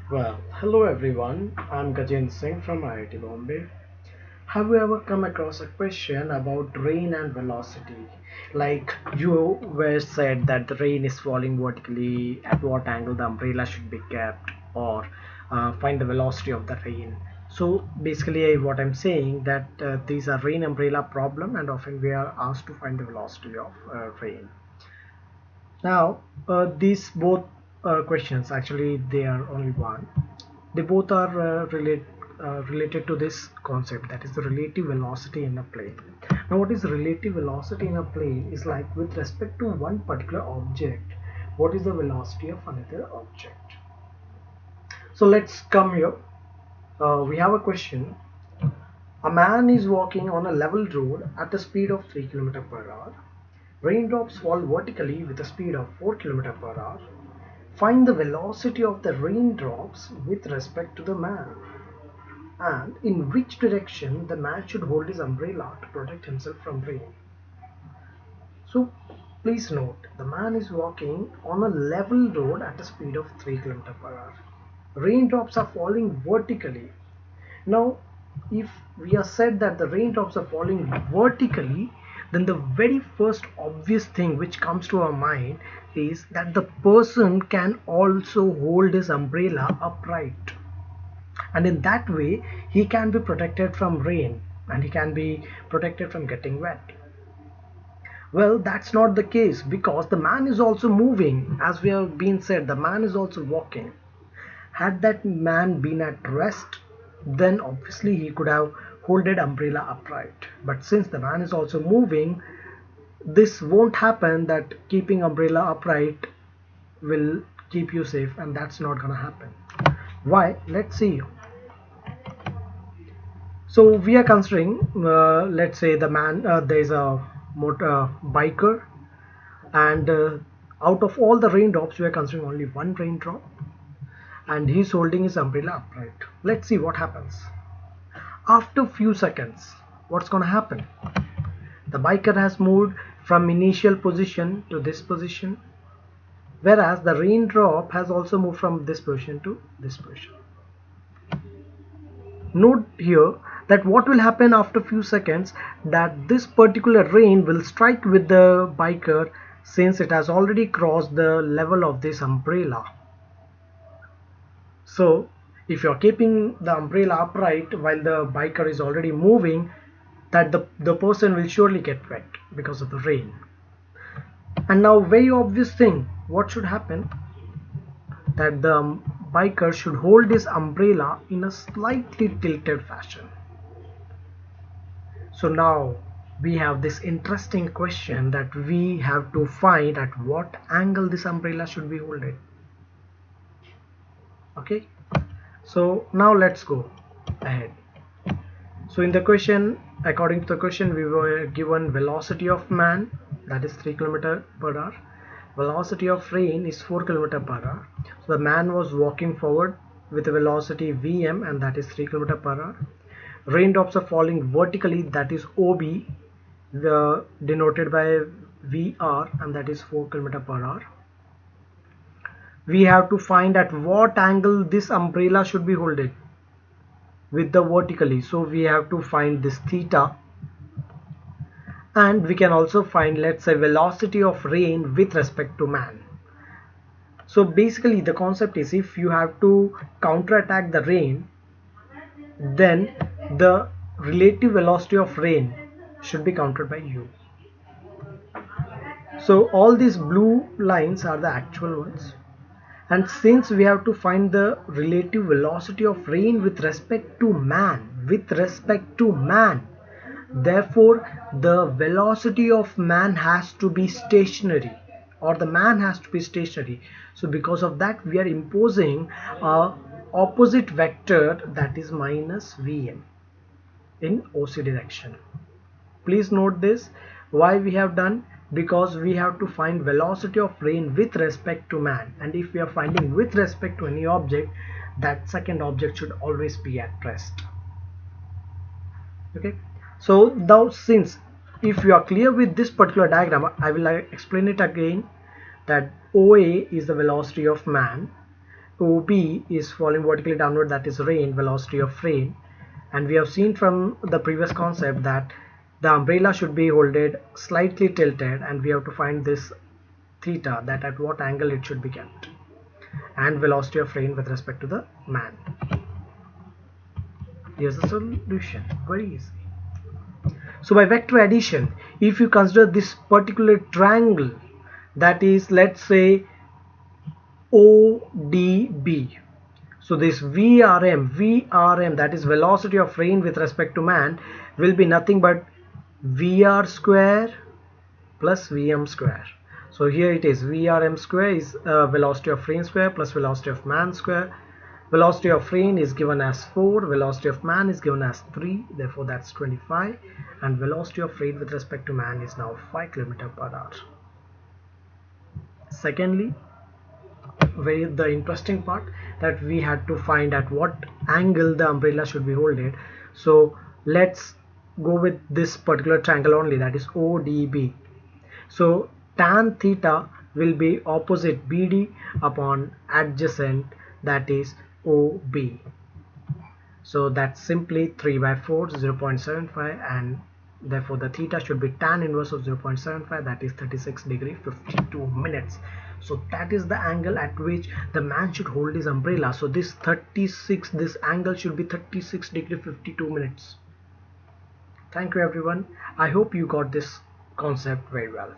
Well, hello everyone. I'm Gajen Singh from IIT Bombay. Have you ever come across a question about rain and velocity? Like you were said that the rain is falling vertically, at what angle the umbrella should be kept, or find the velocity of the rain. So basically, what I'm saying that these are rain umbrella problem, and often we are asked to find the velocity of rain. Now, these both questions actually they are only one. They both are related to this concept, that is the relative velocity in a plane. Now, what is relative velocity in a plane is like with respect to one particular object, what is the velocity of another object. So let's come here. We have a question. A man is walking on a level road at a speed of 3 km per hour. Raindrops fall vertically with a speed of 4 km per hour. Find the velocity of the raindrops with respect to the man, and in which direction the man should hold his umbrella to protect himself from rain. So please note, the man is walking on a level road at a speed of 3 km per hour. Raindrops are falling vertically. Now, if we are said that the raindrops are falling vertically, then the very first obvious thing which comes to our mind is that the person can also hold his umbrella upright, and in that way he can be protected from rain and he can be protected from getting wet. Well, that's not the case, because the man is also moving. As we have been said, the man is also walking. Had that man been at rest, then obviously he could have holded umbrella upright, but since the man is also moving, this won't happen, that keeping umbrella upright will keep you safe, and that's not gonna happen. Why? Let's see. So we are considering, let's say the man, there's a biker, and out of all the raindrops, we are considering only one raindrop, and he's holding his umbrella upright. Let's see what happens. After few seconds, what's gonna happen? The biker has moved from initial position to this position, whereas the raindrop has also moved from this position to this position. Note here that what will happen after few seconds, that this particular rain will strike with the biker, since it has already crossed the level of this umbrella. So if you are keeping the umbrella upright while the biker is already moving, that the person will surely get wet because of the rain. And now, very obvious thing, what should happen, that the biker should hold his umbrella in a slightly tilted fashion. So now we have this interesting question that we have to find at what angle this umbrella should be holding. Okay, so now let's go ahead. So in the question, according to the question, we were given velocity of man, that is 3 km per hour. Velocity of rain is 4 km per hour. So the man was walking forward with a velocity Vm, and that is 3 km per hour. Raindrops are falling vertically, that is OB, denoted by VR, and that is 4 km per hour. We have to find at what angle this umbrella should be holding with the vertically. So we have to find this theta, and we can also find, let's say, velocity of rain with respect to man. So basically the concept is, if you have to counterattack the rain, then the relative velocity of rain should be countered by you. So all these blue lines are the actual ones, and since we have to find the relative velocity of rain with respect to man, therefore the velocity of man has to be stationary, or the man has to be stationary. So because of that, we are imposing a opposite vector, that is minus Vm in OC direction. Please note this. Why we have done? Because we have to find velocity of rain with respect to man, and if we are finding with respect to any object, that second object should always be at rest. Okay, so now, since if you are clear with this particular diagram, I will explain it again, that OA is the velocity of man, OB is falling vertically downward, that is rain, velocity of rain. And we have seen from the previous concept that the umbrella should be holded slightly tilted, and we have to find this theta, that at what angle it should be kept, and velocity of rain with respect to the man. Here's the solution, very easy. So by vector addition, if you consider this particular triangle, that is, let's say ODB, so this VRM, that is velocity of rain with respect to man, will be nothing but VR square plus VM square. So here it is, VRM square is velocity of rain square plus velocity of man square. Velocity of rain is given as 4, velocity of man is given as 3, therefore that's 25, and velocity of rain with respect to man is now 5 km/h. Secondly, the interesting part, that we had to find at what angle the umbrella should be holded. So let's go with this particular triangle only, that is ODB. So tan theta will be opposite BD upon adjacent, that is OB. So that's simply 3 by 4, 0.75, and therefore the theta should be tan inverse of 0.75, that is 36 degree 52 minutes. So that is the angle at which the man should hold his umbrella. So this angle should be 36 degree 52 minutes. Thank you everyone. I hope you got this concept very well.